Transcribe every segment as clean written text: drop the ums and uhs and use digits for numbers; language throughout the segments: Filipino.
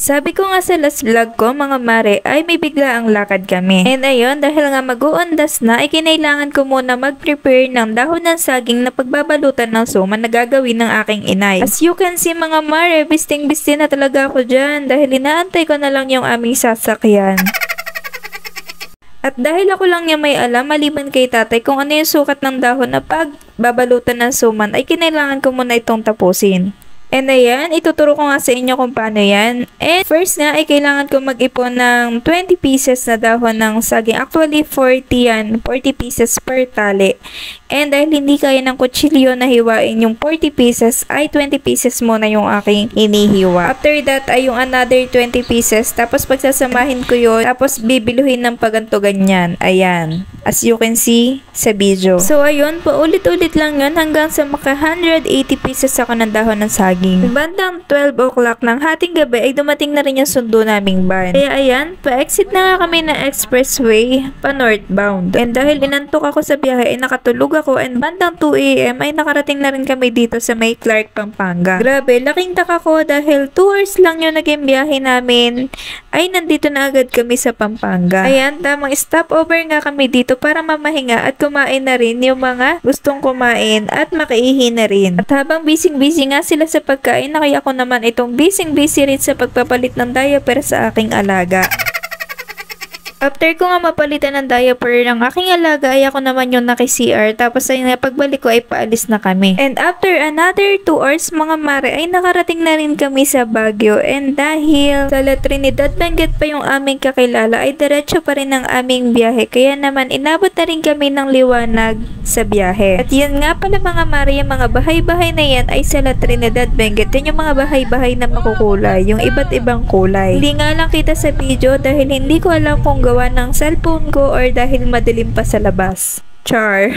Sabi ko nga sa last vlog ko mga mare ay may bigla ang lakad kami. And ayun, dahil nga mag-uundas na ay kinailangan ko muna mag-prepare ng dahon ng saging na pagbabalutan ng suman na gagawin ng aking inay. As you can see mga mare, bisting-bisting na talaga ako dyan dahil inaantay ko na lang yung aming sasakyan. At dahil ako lang niya may alam maliban kay tatay kung ano yung sukat ng dahon na pagbabalutan ng suman ay kinailangan ko muna itong tapusin. And ayan, ituturo ko nga sa inyo kung paano yan. And first nga ay kailangan ko mag-ipon ng 20 pieces na dahon ng saging. Actually 40 yan, 40 pieces per tali. And dahil hindi kaya ng kutsilyo na hiwain yung 40 pieces, ay 20 pieces muna yung aking inihiwa. After that ay yung another 20 pieces. Tapos pagsasamahin ko yun, tapos bibiluhin ng paganto ganyan. Ayan, as you can see sa video. So ayun, paulit-ulit lang yun hanggang sa maka 180 pieces ako ng dahon ng saging. Bandang 12 o'clock ng hating gabi ay dumating na rin yung sundo naming van. Kaya ayan, pa-exit na nga kami ng expressway pa northbound. And dahil inantok ako sa biyahe ay nakatulog ako and bandang 2 AM ay nakarating na rin kami dito sa may Clark, Pampanga. Grabe, laking taka ko dahil 2 hours lang yung naging biyahe namin ay nandito na agad kami sa Pampanga. Ayan, tamang stopover nga kami dito para mamahinga at kumain na rin yung mga gustong kumain at makaihi na rin. At habang busy-busy nga sila sa pagkain, kaya ako naman itong busy rin sa pagpapalit ng diaper sa aking alaga. After ko nga mapalitan ng diaper ng aking alaga ay ako naman yung naki-CR tapos ay pagbalik ko ay paalis na kami. And after another 2 hours mga mare ay nakarating na rin kami sa Baguio and dahil sa La Trinidad Benguet pa yung aming kakilala ay diretso pa rin ang aming biyahe kaya naman inabot na rin kami ng liwanag sa biyahe. At yun nga pala mga mare, yung mga bahay-bahay na yan ay sa La Trinidad Benguet. Yan yung mga bahay-bahay na makukulay, yung iba't ibang kulay. Hindi nga lang kita sa video dahil hindi ko alam kung gawa ng cellphone ko or dahil madilim pa sa labas. Char.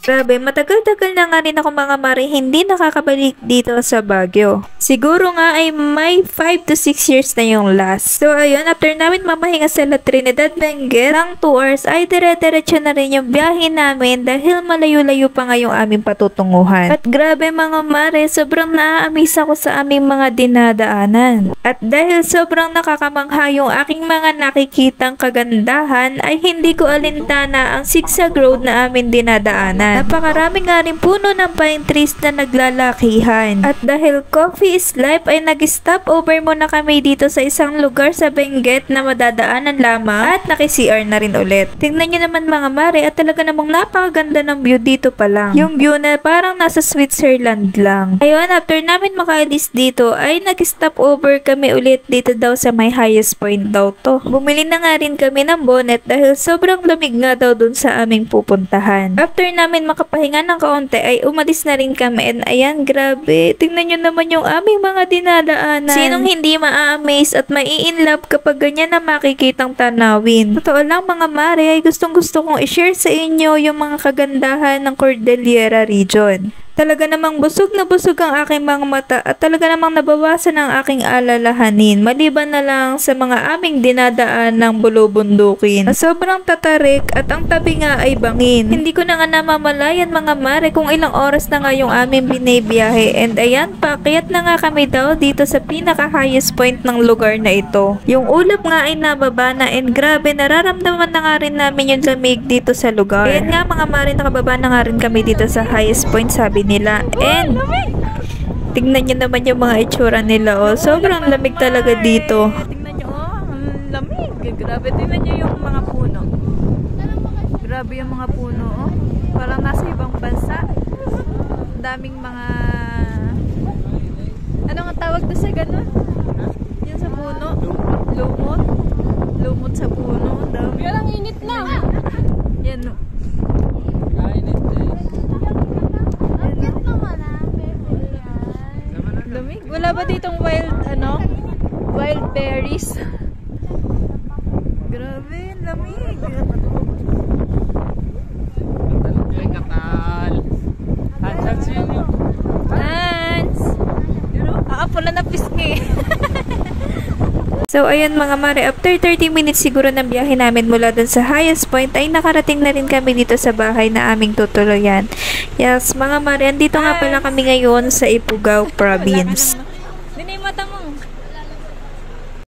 Grabe, matagal-tagal na nga rin ako mga mare hindi nakakabalik dito sa Baguio. Siguro nga ay may 5 to 6 years na yung last. So ayun, after namin mamahinga sa La Trinidad Benguet ng 2 hours ay dire-diretso na rin yung biyahe namin dahil malayo-layo pa nga yung aming patutunguhan. At grabe mga mare, sobrang naa-amaze ako sa aming mga dinadaanan. At dahil sobrang nakakamangha yung aking mga nakikitang kagandahan ay hindi ko alintana ang zigzag road na amin dinadaanan. Napakarami nga rin puno ng pine trees na naglalakihan. At dahil coffee is life ay nag-stop over muna kami dito sa isang lugar sa Benguet na madadaanan lamang at naki-CR na rin ulit. Tingnan nyo naman mga mare at talaga namang napakaganda ng view dito pa lang. Yung view na parang nasa Switzerland lang. Ayun, after namin makaalis dito ay nag-stop over kami ulit dito daw sa may highest point daw to. Bumili na nga rin kami ng bonnet dahil sobrang lamig nga daw dun sa aming pupuntahan. After namin makapahinga ng kaunti ay umalis na rin kami and ayan grabe, tingnan nyo naman yung aming mga dinadaanan. Sinong hindi ma-amaze at mai-inlove kapag ganyan na makikitang tanawin. Totoo lang mga mare ay gustong gusto kong i-share sa inyo yung mga kagandahan ng Cordillera region. Talaga namang busog na busog ang aking mga mata at talaga namang nabawasan ang aking alalahanin maliban na lang sa mga aming dinadaan ng bulubundukin na sobrang tatarik at ang tabi nga ay bangin. Hindi ko na nga namamalayan mga mare kung ilang oras na nga yung aming binibiyahe and ayan, paakyat na nga kami daw dito sa pinaka highest point ng lugar na ito. Yung ulap nga ay nababa na and grabe, nararamdaman na nga rin namin yung lamig dito sa lugar. Ayan nga mga mare, nakababa na nga rin kami dito sa highest point sabi nila. And tingnan nyo naman yung mga itsura nila, oh. Sobrang lamig talaga dito. Tingnan nyo, oh. Ang lamig. Grabe, tingnan nyo yung mga puno. Grabe yung mga puno, oh. Parang nasa ibang bansa. Daming mga ano nga tawag doon sa ganun? Yan sa puno. Lumot. Lumot sa puno. Dami. Yan ang init na. Yan, oh. Lamig. Wala ba ditong wild, wild berries? Grabe, lamig. Hans! Pula na pisngi. So ayun mga mare, after 30 minutes siguro ng biyahe namin mula dun sa highest point ay nakarating na rin kami dito sa bahay na aming tutuluyan. Yes mga mare, andito nga pala kami ngayon sa Ifugao Province. Dinay mata mo.